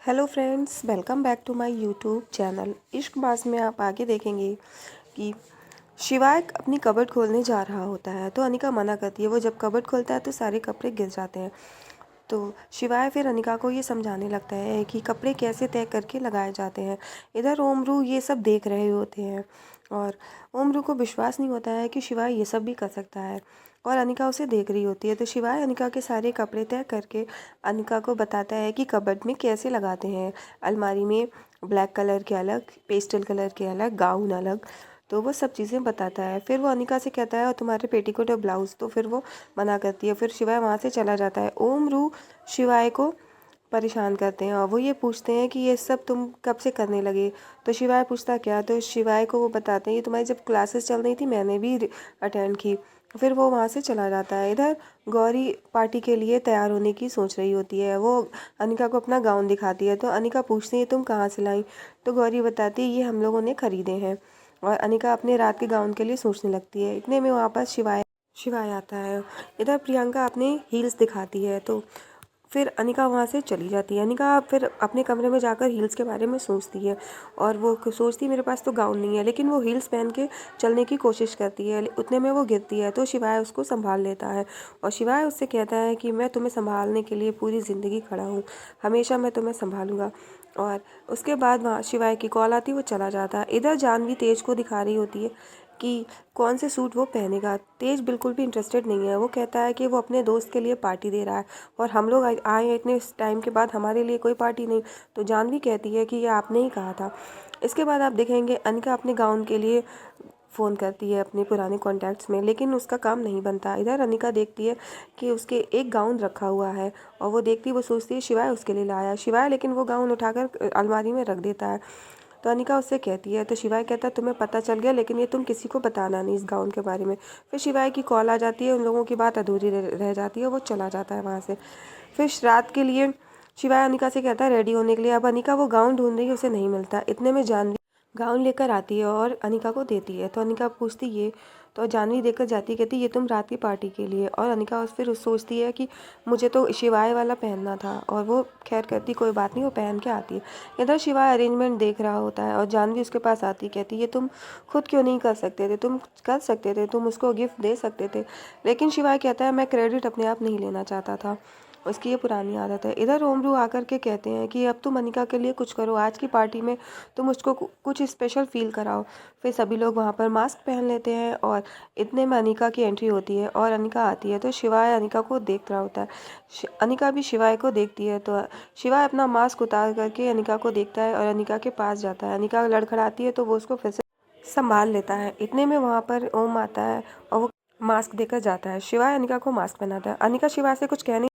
Hello friends, welcome back to my YouTube channel. Ishqbaaz में आप आगे देखेंगे कि शिवाय अपनी कबर्ड खोलने जा रहा होता है तो अनिका मना करती है। वो जब कबर्ड खोलता है तो सारे कपड़े गिर जाते हैं। तो शिवाय फिर अनिका को ये समझाने लगता है कि कपड़े कैसे तय करके लगाए जाते हैं। इधर ओमरू ये सब देख रहे होते हैं और ओमरू को विश्वास नहीं होता है कि शिवाय ये सब भी कर सकता है और अनिका उसे देख रही होती है। तो शिवाय अनिका के सारे कपड़े तय करके अनिका को बताता है कि कबर्ड में कैसे लगाते हैं। अलमारी में ब्लैक कलर के अलग, पेस्टल कलर के अलग, गाउन अलग, तो वो सब चीज़ें बताता है। फिर वो अनिका से कहता है और तुम्हारे पेटीकोट और ब्लाउज़, तो फिर वो मना करती है। फिर शिवाय वहाँ से चला जाता है। ओमरू शिवाय को परेशान करते हैं और वो ये पूछते हैं कि ये सब तुम कब से करने लगे। तो शिवाय पूछता क्या, तो शिवाय को वो बताते हैं ये तुम्हारी जब क्लासेस चल रही थी मैंने भी अटेंड की। फिर वो वहाँ से चला जाता है। इधर गौरी पार्टी के लिए तैयार होने की सोच रही होती है। वो अनिका को अपना गाउन दिखाती है तो अनिका पूछती है तुम कहाँ से लाई। तो गौरी बताती है ये हम लोगों ने खरीदे हैं और अनिका अपने रात के गाउन के लिए सोचने लगती है। इतने में वहाँ पर शिवाय शिवाय आता है। इधर प्रियंका अपने हील्स दिखाती है तो फिर अनिका वहाँ से चली जाती है। अनिका फिर अपने कमरे में जाकर हील्स के बारे में सोचती है और वो सोचती है मेरे पास तो गाउन नहीं है, लेकिन वो हील्स पहन के चलने की कोशिश करती है। उतने में वो गिरती है तो शिवाय उसको संभाल लेता है और शिवाय उससे कहता है कि मैं तुम्हें संभालने के लिए पूरी ज़िंदगी खड़ा हूँ, हमेशा मैं तुम्हें संभालूंगा। और उसके बाद वहाँ शिवाय की कॉल आती है, वो चला जाता है। इधर जानवी तेज को दिखा रही होती है कि कौन से सूट वो पहनेगा। तेज बिल्कुल भी इंटरेस्टेड नहीं है। वो कहता है कि वो अपने दोस्त के लिए पार्टी दे रहा है और हम लोग आए हैं इतने टाइम के बाद, हमारे लिए कोई पार्टी नहीं। तो जानवी कहती है कि ये आपने ही कहा था। इसके बाद आप देखेंगे अनिका अपने गाउन के लिए फ़ोन करती है अपने पुराने कॉन्टैक्ट्स में, लेकिन उसका काम नहीं बनता। इधर अनिका देखती है कि उसके एक गाउन रखा हुआ है और वो देखती, वो सोचती है शिवाय उसके लिए लाया शिवाय, लेकिन वो गाउन उठाकर अलमारी में रख देता है। तो अनिका उससे कहती है, तो शिवाय कहता है तुम्हें पता चल गया, लेकिन ये तुम किसी को बताना नहीं इस गाउन के बारे में। फिर शिवाय की कॉल आ जाती है, उन लोगों की बात अधूरी रह जाती है, वो चला जाता है वहाँ से। फिर रात के लिए शिवाय अनिका से कहता है रेडी होने के लिए। अब अनिका वो गाउन ढूंढ रही है, उसे नहीं मिलता। इतने में जानवी गाउन लेकर आती है और अनिका को देती है। तो अनिका पूछती ये, तो जानवी देकर जाती, कहती ये तुम रात की पार्टी के लिए। और अनिका फिर सोचती है कि मुझे तो शिवाय वाला पहनना था और वो खैर कहती कोई बात नहीं, वो पहन के आती है। इधर शिवाय अरेंजमेंट देख रहा होता है और जानवी उसके पास आती, कहती ये तुम खुद क्यों नहीं कर सकते थे, तुम कर सकते थे, तुम उसको गिफ्ट दे सकते थे। लेकिन शिवाय कहता है मैं क्रेडिट अपने आप नहीं लेना चाहता था, उसकी ये पुरानी आदत है। इधर ओमरू आकर के कहते हैं कि अब तुम अनिका के लिए कुछ करो, आज की पार्टी में तुम उसको कुछ स्पेशल फील कराओ। फिर सभी लोग वहाँ पर मास्क पहन लेते हैं और इतने में अनिका की एंट्री होती है और अनिका आती है। तो शिवाय अनिका को देख रहा होता है, अनिका भी शिवाय को देखती है। तो शिवाय अपना मास्क उतार करके अनिका को देखता है और अनिका के पास जाता है। अनिका लड़खड़ाती है तो वो उसको फिर से संभाल लेता है। इतने में वहाँ पर ओम आता है और वो मास्क देकर जाता है। शिवाय अनिका को मास्क पहनाता है। अनिका शिवाय से कुछ कहने